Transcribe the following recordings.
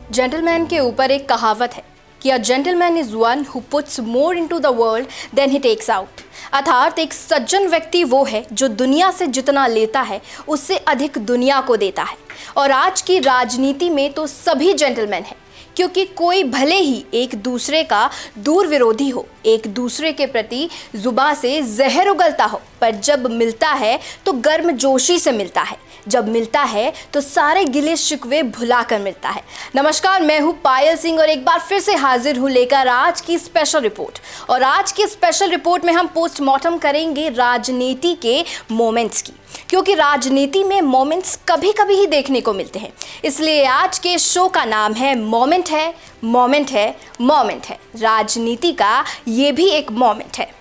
Gentleman के ऊपर एक कहावत है कि a gentleman is one who puts more into the world than he takes out. अर्थात एक सज्जन व्यक्ति वो है जो दुनिया से जितना लेता है उससे अधिक दुनिया को देता है। और आज की राजनीति में तो सभी जेंटलमैन हैं, क्योंकि कोई भले ही एक दूसरे का दूर विरोधी हो, एक दूसरे के प्रति जुबान से जहर उगलता हो, पर जब मिलता है तो गर्मजोशी से मिलता है। जब मिलता है तो सारे गिले शिकवे भुला कर मिलता है। नमस्कार, मैं हूँ पायल सिंह और एक बार फिर से हाजिर हूँ लेकर आज की स्पेशल रिपोर्ट। और आज की स्पेशल रिपोर्ट में हम पोस्टमार्टम करेंगे राजनीति के मोमेंट्स की, क्योंकि राजनीति में मोमेंट्स कभी कभी ही देखने को मिलते हैं। इसलिए आज के शो का नाम है मोमेंट है, मोमेंट है, मोमेंट है। राजनीति का ये भी एक मोमेंट है।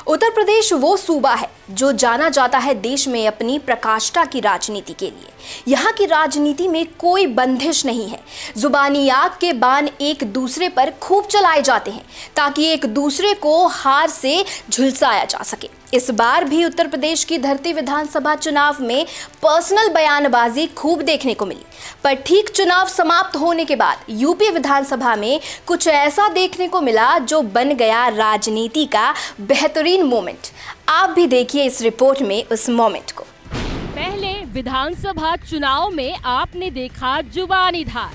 उत्तर प्रदेश वो सूबा है जो जाना जाता है देश में अपनी प्रकाष्ठा की राजनीति के लिए। यहाँ की राजनीति में कोई बंदिश नहीं है। जुबानी आग के बाण एक दूसरे पर खूब चलाए जाते हैं ताकि एक दूसरे को हार से झुलसाया जा सके। इस बार भी उत्तर प्रदेश की धरती विधानसभा चुनाव में पर्सनल बयानबाजी खूब देखने को मिली, पर ठीक चुनाव समाप्त होने के बाद यूपी विधानसभा में कुछ ऐसा देखने को मिला जो बन गया राजनीति का बेहतरीन मोमेंट। आप भी देखिए इस रिपोर्ट में उस मोमेंट को। पहले विधानसभा चुनाव में आपने देखा जुबानी धार,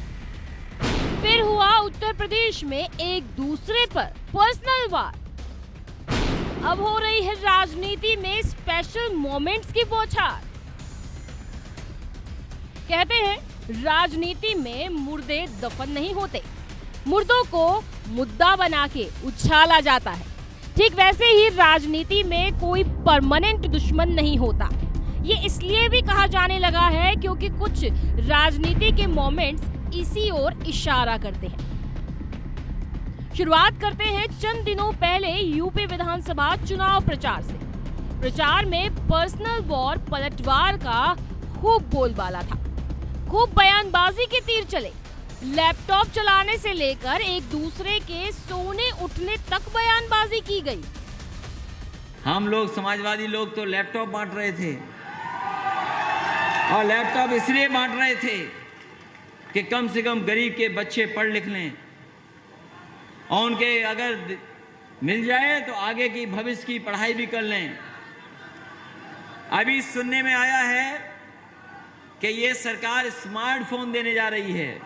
फिर हुआ उत्तर प्रदेश में एक दूसरे पर पर्सनल वार। अब हो रही है राजनीति में स्पेशल मोमेंट्स की बौछार। कहते हैं राजनीति में मुर्दे दफन नहीं होते, मुर्दों को मुद्दा बना के उछाला जाता है। ठीक वैसे ही राजनीति में कोई परमानेंट दुश्मन नहीं होता। ये इसलिए भी कहा जाने लगा है क्योंकि कुछ राजनीति के मोमेंट्स इसी ओर इशारा करते हैं। शुरुआत करते हैं चंद दिनों पहले यूपी विधानसभा चुनाव प्रचार से। प्रचार में पर्सनल वॉर पलटवार का खूब बोलबाला था, खूब बयानबाजी के तीर चले। लैपटॉप चलाने से लेकर एक दूसरे के सोने उठने तक बयानबाजी की गई। हम लोग समाजवादी लोग तो लैपटॉप बांट रहे थे, और लैपटॉप इसलिए बांट रहे थे कि कम से कम गरीब के बच्चे पढ़ लिख लें और उनके अगर मिल जाए तो आगे की भविष्य की पढ़ाई भी कर लें। अभी सुनने में आया है कि ये सरकार स्मार्टफोन देने जा रही है।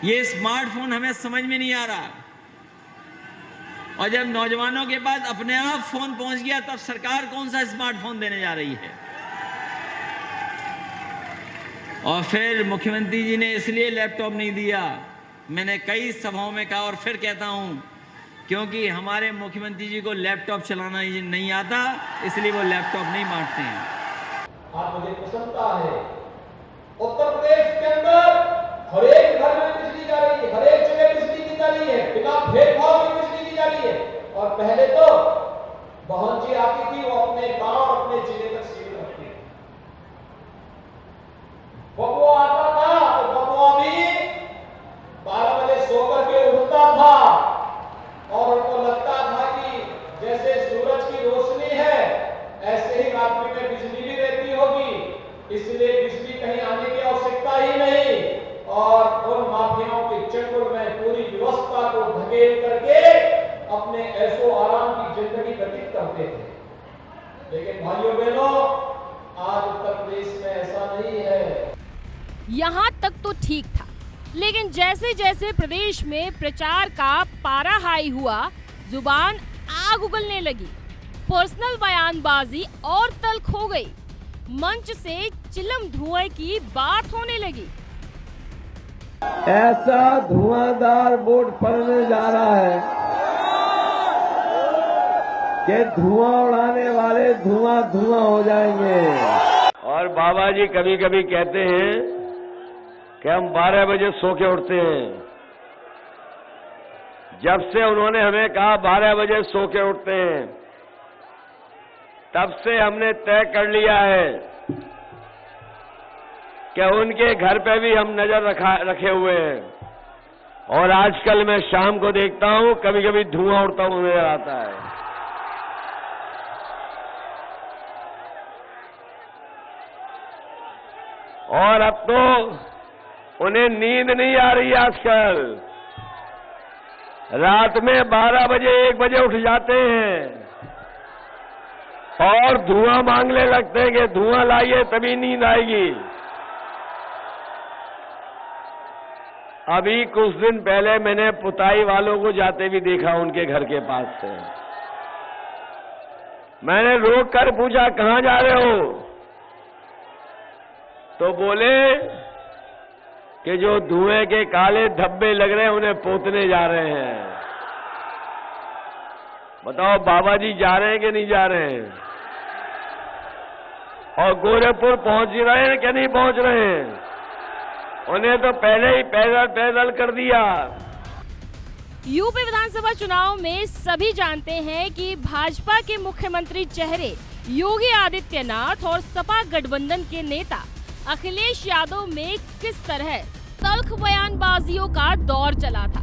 ये स्मार्टफोन हमें समझ में नहीं आ रहा, और जब नौजवानों के पास अपने आप फोन पहुंच गया तब सरकार कौन सा स्मार्टफोन देने जा रही है। और फिर मुख्यमंत्री जी ने इसलिए लैपटॉप नहीं दिया, मैंने कई सभाओं में कहा और फिर कहता हूं, क्योंकि हमारे मुख्यमंत्री जी को लैपटॉप चलाना नहीं आता, इसलिए वो लैपटॉप नहीं बांटते हैं। आज मुझे प्रसन्नता है उत्तर प्रदेश के अंदर हर एक घर में बिजली जा रही है, हर एक जगह बिजली दी जा रही है, बिना भेदभाव की बिजली दी जा रही है। और पहले तो बहन जी आती थी, वो अपने गांव अपने जिले तक सीमित रखती थी। बबुआ आता था तो बबुआ भी 12 बजे सोकर के उठता था और उनको लगता था कि जैसे सूरज की रोशनी है ऐसे ही रात्रि में बिजली भी रहती होगी, इसलिए बिजली कहीं आने की आवश्यकता ही नहीं। और उन माफियाओं के चक्कर में पूरी व्यवस्था को धकेल करके अपने ऐशो आराम की जिंदगी व्यतीत करते थे। लेकिन भाइयों बहनों, आज उत्तर प्रदेश में ऐसा नहीं है। यहाँ तक तो ठीक था, लेकिन जैसे जैसे प्रदेश में प्रचार का पारा हाई हुआ, जुबान आग उगलने लगी, पर्सनल बयानबाजी और तल्ख हो गई, मंच से चिलम धुएं की बात होने लगी। ऐसा धुआंधार वोट पड़ने जा रहा है कि धुआं उड़ाने वाले धुआं धुआं हो जाएंगे। और बाबा जी कभी कभी कहते हैं कि हम 12 बजे सो के उठते हैं। जब से उन्होंने हमें कहा 12 बजे सो के उठते हैं, तब से हमने तय कर लिया है कि उनके घर पे भी हम नजर रखे हुए हैं। और आजकल मैं शाम को देखता हूं, कभी कभी धुआं उड़ता हुआ नजर आता है। और अब तो उन्हें नींद नहीं आ रही आजकल। रात में 12 बजे 1 बजे उठ जाते हैं और धुआं मांगने लगते हैं कि धुआं लाइए तभी नींद आएगी। अभी कुछ दिन पहले मैंने पुताई वालों को जाते भी देखा उनके घर के पास से। मैंने रोक कर पूछा, कहां जा रहे हो? तो बोले कि जो धुएं के काले धब्बे लग रहे हैं उन्हें पोतने जा रहे हैं। बताओ बाबा जी जा रहे हैं कि नहीं जा रहे हैं? और गोरखपुर पहुंच रहे हैं कि नहीं पहुंच रहे हैं? उन्हें तो पहले ही पैदल कर दिया। यूपी विधानसभा चुनाव में सभी जानते हैं कि भाजपा के मुख्यमंत्री चेहरे योगी आदित्यनाथ और सपा गठबंधन के नेता अखिलेश यादव में किस तरह तल्ख बयानबाजियों का दौर चला था।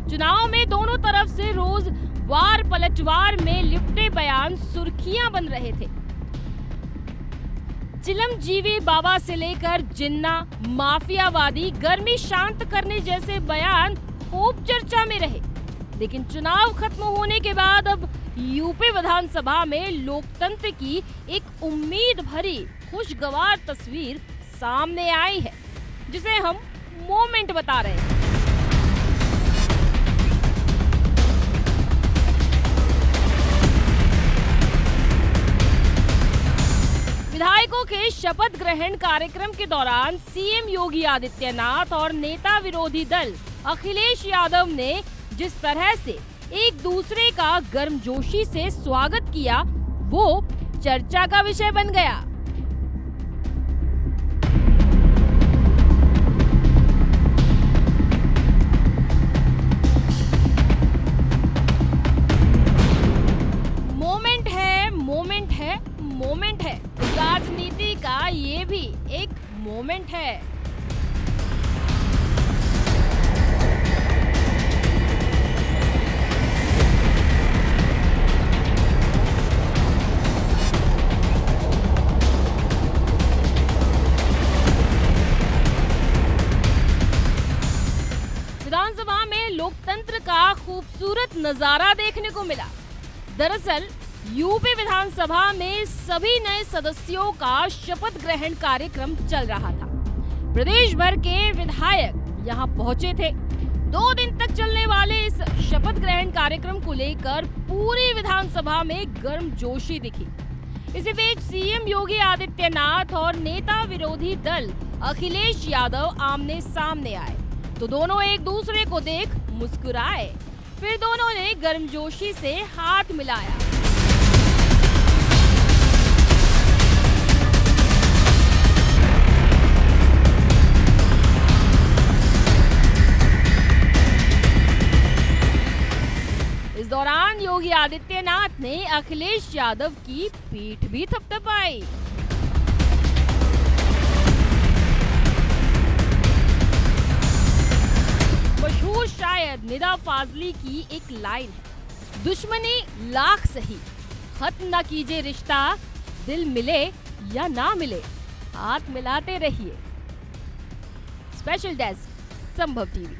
चुनाव में दोनों तरफ से रोज वार पलटवार में लिपटे बयान सुर्खियां बन रहे थे। चिलमजीवी बाबा से लेकर जिन्ना, माफियावादी, गर्मी शांत करने जैसे बयान खूब चर्चा में रहे। लेकिन चुनाव खत्म होने के बाद अब यूपी विधानसभा में लोकतंत्र की एक उम्मीद भरी खुशगवार तस्वीर सामने आई है, जिसे हम मोमेंट बता रहे हैं। विधायकों के शपथ ग्रहण कार्यक्रम के दौरान सीएम योगी आदित्यनाथ और नेता विरोधी दल अखिलेश यादव ने जिस तरह से एक दूसरे का गर्मजोशी से स्वागत किया, वो चर्चा का विषय बन गया। मोमेंट है, राजनीति का ये भी एक मोमेंट है। विधानसभा में लोकतंत्र का खूबसूरत नजारा देखने को मिला। दरअसल यूपी विधानसभा में सभी नए सदस्यों का शपथ ग्रहण कार्यक्रम चल रहा था। प्रदेश भर के विधायक यहां पहुंचे थे। 2 दिन तक चलने वाले इस शपथ ग्रहण कार्यक्रम को लेकर पूरी विधानसभा में गर्मजोशी दिखी। इसी बीच सीएम योगी आदित्यनाथ और नेता विरोधी दल अखिलेश यादव आमने सामने आए तो दोनों एक दूसरे को देख मुस्कुराए। फिर दोनों ने गर्मजोशी से हाथ मिलाया। इस दौरान योगी आदित्यनाथ ने अखिलेश यादव की पीठ भी थपथपाई। मशहूर शायर निदा फाजली की एक लाइन है, दुश्मनी लाख सही, खत्म न कीजिए रिश्ता, दिल मिले या ना मिले, हाथ मिलाते रहिए। स्पेशल डेस्क संभव टीवी।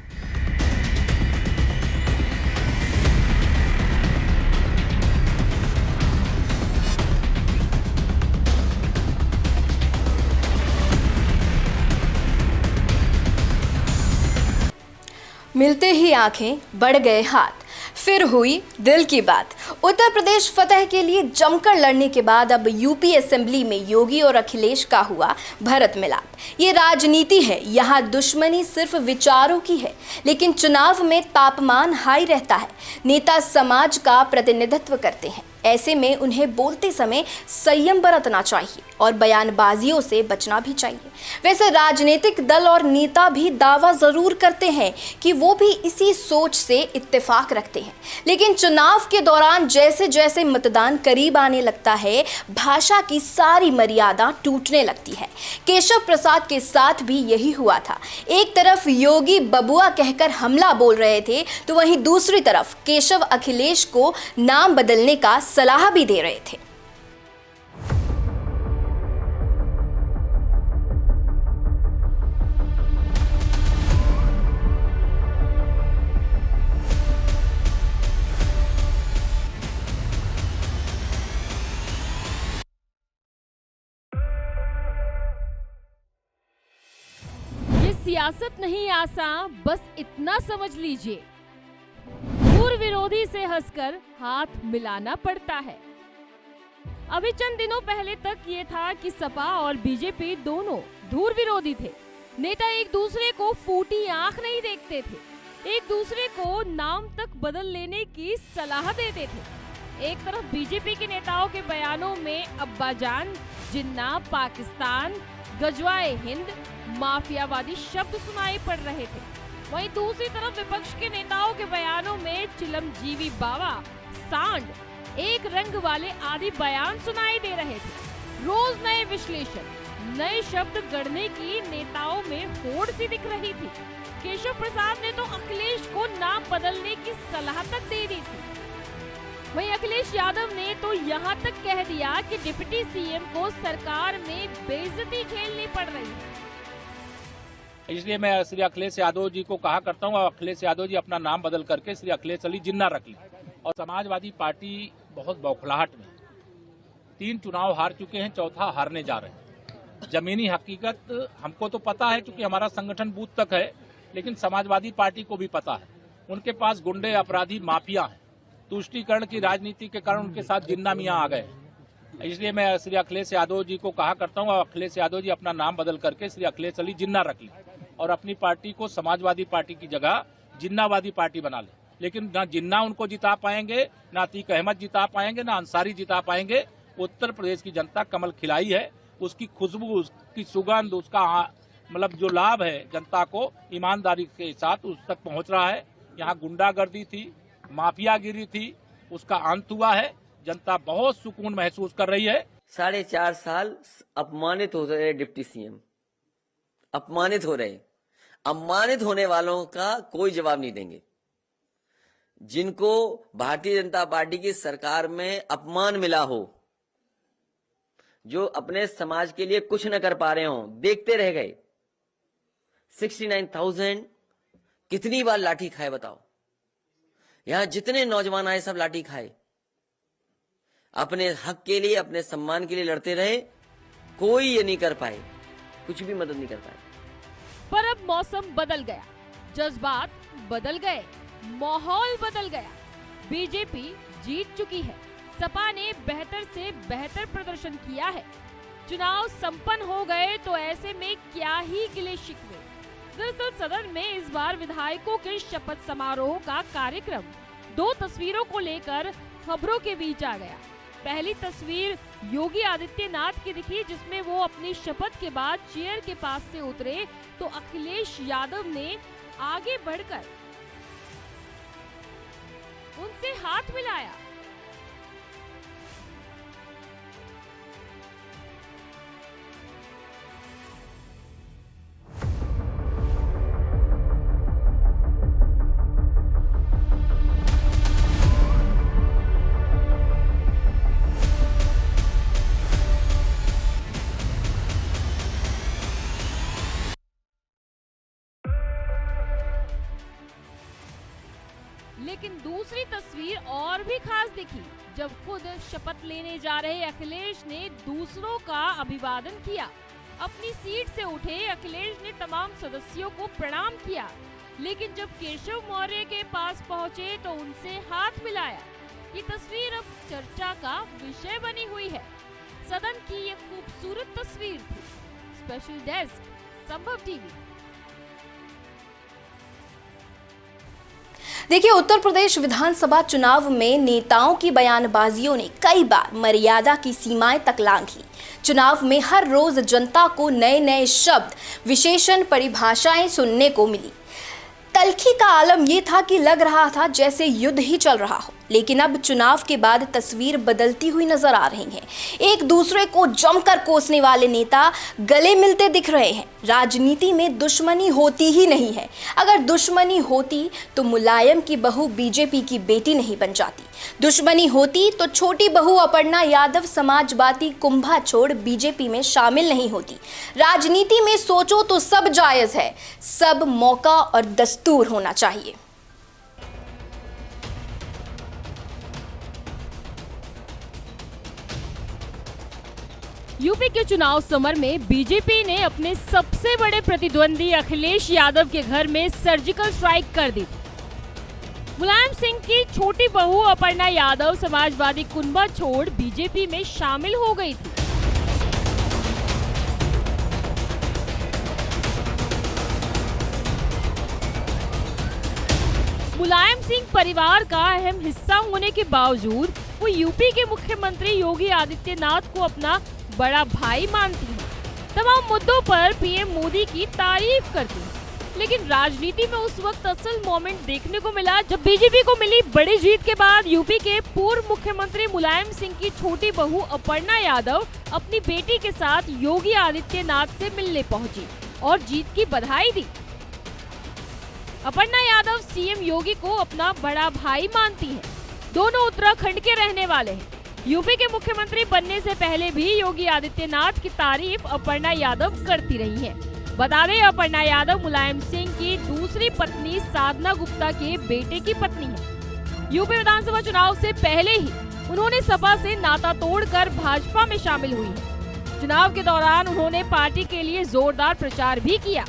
मिलते ही आंखें, बढ़ गए हाथ, फिर हुई दिल की बात। उत्तर प्रदेश फतह के लिए जमकर लड़ने के बाद अब यूपी असेंबली में योगी और अखिलेश का हुआ भरत मिलाप। ये राजनीति है, यहाँ दुश्मनी सिर्फ विचारों की है, लेकिन चुनाव में तापमान हाई रहता है। नेता समाज का प्रतिनिधित्व करते हैं, ऐसे में उन्हें बोलते समय संयम बरतना चाहिए और बयानबाजियों से बचना भी चाहिए। वैसे राजनीतिक दल और नेता भी दावा जरूर करते हैं कि वो भी इसी सोच से इत्तेफाक रखते हैं, लेकिन चुनाव के दौरान जैसे जैसे मतदान करीब आने लगता है, भाषा की सारी मर्यादा टूटने लगती है। केशव प्रसाद के साथ भी यही हुआ था। एक तरफ योगी बबुआ कहकर हमला बोल रहे थे, तो वहीं दूसरी तरफ केशव अखिलेश को नाम बदलने का सलाह भी दे रहे थे। ये सियासत नहीं आसान, बस इतना समझ लीजिए, धूर विरोधी से हंसकर हाथ मिलाना पड़ता है। अभी चंद दिनों पहले तक ये था कि सपा और बीजेपी दोनों धूर विरोधी थे। नेता एक दूसरे को फूटी आंख नहीं देखते थे, एक दूसरे को नाम तक बदल लेने की सलाह देते थे। एक तरफ बीजेपी के नेताओं के बयानों में अब्बाजान, जिन्ना, पाकिस्तान, गजवाए हिंद, माफियावादी शब्द सुनाई पड़ रहे थे, वहीं दूसरी तरफ विपक्ष के नेताओं के बयानों में चिलमजीवी बाबा, सांड, एक रंग वाले आदि बयान सुनाई दे रहे थे। रोज नए विश्लेषण, नए शब्द गढ़ने की नेताओं में होड़ सी दिख रही थी। केशव प्रसाद ने तो अखिलेश को नाम बदलने की सलाह तक दे दी थी। वहीं अखिलेश यादव ने तो यहाँ तक कह दिया कि डिप्टी सीएम को सरकार में बेइज्जती झेलनी पड़ रही है। इसलिए मैं श्री अखिलेश यादव जी को कहा करता हूँ, अखिलेश यादव जी अपना नाम बदल करके श्री अखिलेश अली जिन्ना रख लें। और समाजवादी पार्टी बहुत बौखलाहट में 3 चुनाव हार चुके हैं, चौथा हारने जा रहे हैं। जमीनी हकीकत हमको तो पता है क्योंकि हमारा संगठन बूथ तक है, लेकिन समाजवादी पार्टी को भी पता है। उनके पास गुंडे, अपराधी, माफिया हैं। तुष्टीकरण की राजनीति के कारण उनके साथ जिन्ना मियां आ गए। इसलिए मैं श्री अखिलेश यादव जी को कहा करता हूँ, अखिलेश यादव जी अपना नाम बदल करके श्री अखिलेश अली जिन्ना रख लें और अपनी पार्टी को समाजवादी पार्टी की जगह जिन्नावादी पार्टी बना ले। लेकिन ना जिन्ना उनको जिता पाएंगे, ना अतीक अहमद जिता पाएंगे, ना अंसारी जिता पाएंगे। उत्तर प्रदेश की जनता कमल खिलाई है, उसकी खुशबू, उसकी सुगंध, उसका मतलब जो लाभ है जनता को ईमानदारी के साथ उस तक पहुंच रहा है। यहाँ गुंडागर्दी थी, माफियागिरी थी, उसका अंत हुआ है। जनता बहुत सुकून महसूस कर रही है। 4.5 साल अपमानित हो रहे डिप्टी सीएम, अपमानित हो रहे। अपमानित होने वालों का कोई जवाब नहीं देंगे। जिनको भारतीय जनता पार्टी की सरकार में अपमान मिला हो, जो अपने समाज के लिए कुछ न कर पा रहे हो, देखते रह गए। 69,000 कितनी बार लाठी खाए बताओ। यहां जितने नौजवान आए सब लाठी खाए, अपने हक के लिए, अपने सम्मान के लिए लड़ते रहे। कोई ये नहीं कर पाए, कुछ भी मदद नहीं कर पाए। पर अब मौसम बदल गया, जज्बात बदल गए, माहौल बदल गया। बीजेपी जीत चुकी है, सपा ने बेहतर से बेहतर प्रदर्शन किया है, चुनाव संपन्न हो गए, तो ऐसे में क्या ही गिले शिकवे। दरअसल सदन में इस बार विधायकों के शपथ समारोह का कार्यक्रम 2 तस्वीरों को लेकर खबरों के बीच आ गया। पहली तस्वीर योगी आदित्यनाथ की दिखी, जिसमें वो अपनी शपथ के बाद चेयर के पास से उतरे, तो अखिलेश यादव ने आगे बढ़कर उनसे हाथ मिलाया। लेकिन दूसरी तस्वीर और भी खास दिखी जब खुद शपथ लेने जा रहे अखिलेश ने दूसरों का अभिवादन किया। अपनी सीट से उठे अखिलेश ने तमाम सदस्यों को प्रणाम किया, लेकिन जब केशव मौर्य के पास पहुंचे तो उनसे हाथ मिलाया। ये तस्वीर अब चर्चा का विषय बनी हुई है। सदन की ये खूबसूरत तस्वीर थी। स्पेशल डेस्क, संभव टीवी। देखिए, उत्तर प्रदेश विधानसभा चुनाव में नेताओं की बयानबाजियों ने कई बार मर्यादा की सीमाएं तक लांघी। चुनाव में हर रोज जनता को नए नए शब्द, विशेषण, परिभाषाएं सुनने को मिली। तल्खी का आलम यह था कि लग रहा था जैसे युद्ध ही चल रहा हो। लेकिन अब चुनाव के बाद तस्वीर बदलती हुई नजर आ रही है। एक दूसरे को जमकर कोसने वाले नेता गले मिलते दिख रहे हैं। राजनीति में दुश्मनी होती ही नहीं है। अगर दुश्मनी होती तो मुलायम की बहू बीजेपी की बेटी नहीं बन जाती। दुश्मनी होती तो छोटी बहू अपर्णा यादव समाजवादी कुंभा छोड़ बीजेपी में शामिल नहीं होती। राजनीति में सोचो तो सब जायज है, सब मौका और दस्तूर होना चाहिए। यूपी के चुनाव समर में बीजेपी ने अपने सबसे बड़े प्रतिद्वंदी अखिलेश यादव के घर में सर्जिकल स्ट्राइक कर दी। मुलायम सिंह की छोटी बहू अपर्णा यादव समाजवादी कुनबा छोड़ बीजेपी में शामिल हो गई थी। मुलायम सिंह परिवार का अहम हिस्सा होने के बावजूद वो यूपी के मुख्यमंत्री योगी आदित्यनाथ को अपना बड़ा भाई मानती है। तमाम मुद्दों पर पीएम मोदी की तारीफ करती है। लेकिन राजनीति में उस वक्त असल मोमेंट देखने को मिला जब बीजेपी को मिली बड़ी जीत के बाद यूपी के पूर्व मुख्यमंत्री मुलायम सिंह की छोटी बहू अपर्णा यादव अपनी बेटी के साथ योगी आदित्यनाथ से मिलने पहुंची और जीत की बधाई दी। अपर्णा यादव सीएम योगी को अपना बड़ा भाई मानती हैं। दोनों उत्तराखंड के रहने वाले हैं। यूपी के मुख्यमंत्री बनने से पहले भी योगी आदित्यनाथ की तारीफ अपर्णा यादव करती रही हैं। बता दें, अपर्णा यादव मुलायम सिंह की दूसरी पत्नी साधना गुप्ता के बेटे की पत्नी है। यूपी विधानसभा चुनाव से पहले ही उन्होंने सपा से नाता तोड़कर भाजपा में शामिल हुई है। चुनाव के दौरान उन्होंने पार्टी के लिए जोरदार प्रचार भी किया।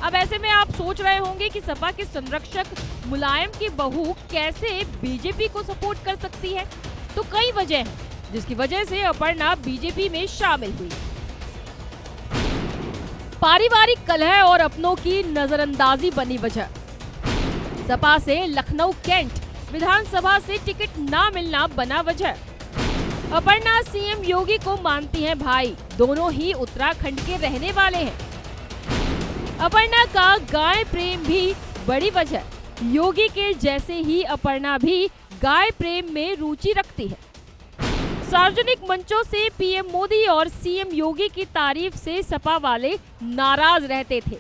अब ऐसे में आप सोच रहे होंगे कि सपा के संरक्षक मुलायम की बहू कैसे बीजेपी को सपोर्ट कर सकती है। तो कई वजह हैं जिसकी वजह से अपर्णा बीजेपी में शामिल हुई। पारिवारिक कलह और अपनों की नजरअंदाजी बनी वजह। सपा से लखनऊ कैंट विधानसभा से टिकट ना मिलना बना वजह। अपर्णा सीएम योगी को मानती हैं भाई, दोनों ही उत्तराखंड के रहने वाले हैं। अपर्णा का गाय प्रेम भी बड़ी वजह। योगी के जैसे ही अपर्णा भी गाय प्रेम में रुचि रखती है। सार्वजनिक मंचों से पीएम मोदी और सीएम योगी की तारीफ से सपा वाले नाराज रहते थे।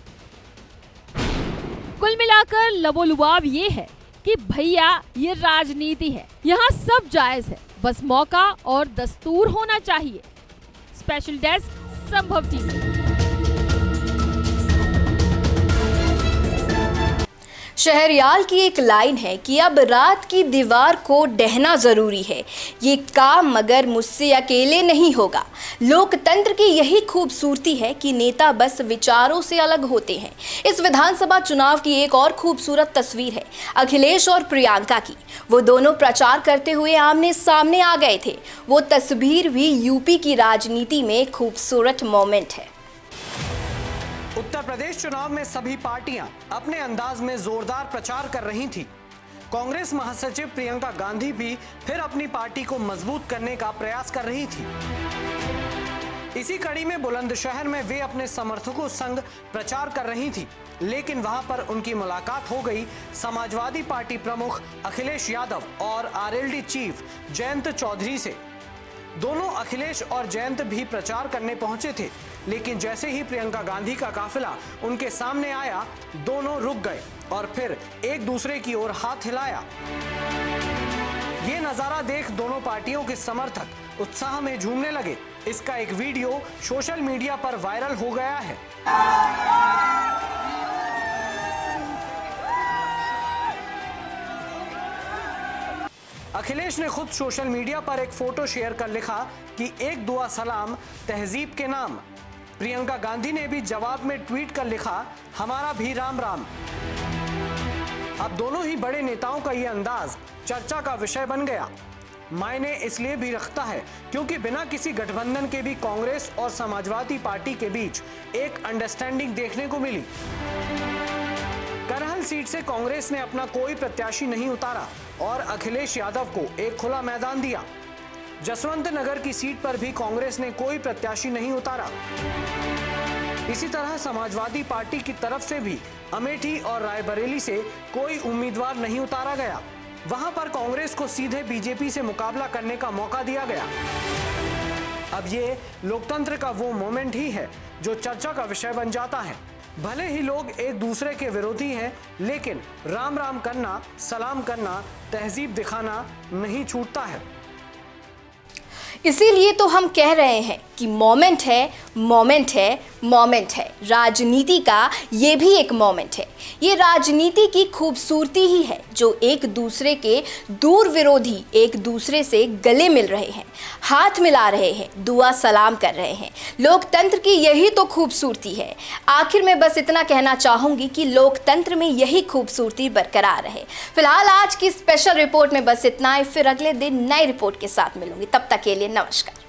कुल मिलाकर लबोलुबाब ये है कि भैया ये राजनीति है, यहाँ सब जायज है, बस मौका और दस्तूर होना चाहिए। स्पेशल डेस्क, संभव टीवी। शहरयाल की एक लाइन है कि अब रात की दीवार को ढहना जरूरी है। ये काम मगर मुझसे अकेले नहीं होगा। लोकतंत्र की यही खूबसूरती है कि नेता बस विचारों से अलग होते हैं। इस विधानसभा चुनाव की एक और खूबसूरत तस्वीर है अखिलेश और प्रियंका की। वो दोनों प्रचार करते हुए आमने सामने आ गए थे। वो तस्वीर भी यूपी की राजनीति में खूबसूरत मोमेंट है। उत्तर प्रदेश चुनाव में सभी पार्टियां अपने अंदाज में जोरदार प्रचार कर रही थी। कांग्रेस महासचिव प्रियंका गांधी भी फिर अपनी पार्टी को मजबूत करने का प्रयास कर रही थी। इसी कड़ी में बुलंदशहर में वे अपने समर्थकों संग प्रचार कर रही थी, लेकिन वहां पर उनकी मुलाकात हो गई समाजवादी पार्टी प्रमुख अखिलेश यादव और आरएलडी चीफ जयंत चौधरी से। दोनों अखिलेश और जयंत भी प्रचार करने पहुंचे थे, लेकिन जैसे ही प्रियंका गांधी का काफिला उनके सामने आया, दोनों रुक गए और फिर एक दूसरे की ओर हाथ हिलाया। ये नजारा देख दोनों पार्टियों के समर्थक उत्साह में झूमने लगे। इसका एक वीडियो सोशल मीडिया पर वायरल हो गया है। अखिलेश ने खुद सोशल मीडिया पर एक फोटो शेयर कर लिखा कि एक दुआ सलाम तहजीब के नाम। प्रियंका गांधी ने भी जवाब में ट्वीट कर लिखा, हमारा भी राम राम। अब दोनों ही बड़े नेताओं का यह अंदाज चर्चा का विषय बन गया। मायने इसलिए भी रखता है क्योंकि बिना किसी गठबंधन के भी कांग्रेस और समाजवादी पार्टी के बीच एक अंडरस्टैंडिंग देखने को मिली। करहल सीट से कांग्रेस ने अपना कोई प्रत्याशी नहीं उतारा और अखिलेश यादव को एक खुला मैदान दिया। जसवंत नगर की सीट पर भी कांग्रेस ने कोई प्रत्याशी नहीं उतारा। इसी तरह समाजवादी पार्टी की तरफ से भी अमेठी और रायबरेली से कोई उम्मीदवार नहीं उतारा गया। वहां पर कांग्रेस को सीधे बीजेपी से मुकाबला करने का मौका दिया गया। अब ये लोकतंत्र का वो मोमेंट ही है जो चर्चा का विषय बन जाता है। भले ही लोग एक दूसरे के विरोधी हैं, लेकिन राम राम करना, सलाम करना, तहजीब दिखाना नहीं छूटता है। इसीलिए तो हम कह रहे हैं कि मोमेंट है, मोमेंट है, मोमेंट है। राजनीति का ये भी एक मोमेंट है। ये राजनीति की खूबसूरती ही है जो एक दूसरे के दूर विरोधी एक दूसरे से गले मिल रहे हैं, हाथ मिला रहे हैं, दुआ सलाम कर रहे हैं। लोकतंत्र की यही तो खूबसूरती है। आखिर में बस इतना कहना चाहूँगी कि लोकतंत्र में यही खूबसूरती बरकरार रहे। फिलहाल आज की स्पेशल रिपोर्ट में बस इतना ही। फिर अगले दिन नई रिपोर्ट के साथ मिलूंगी। तब तक के लिए नमस्कार।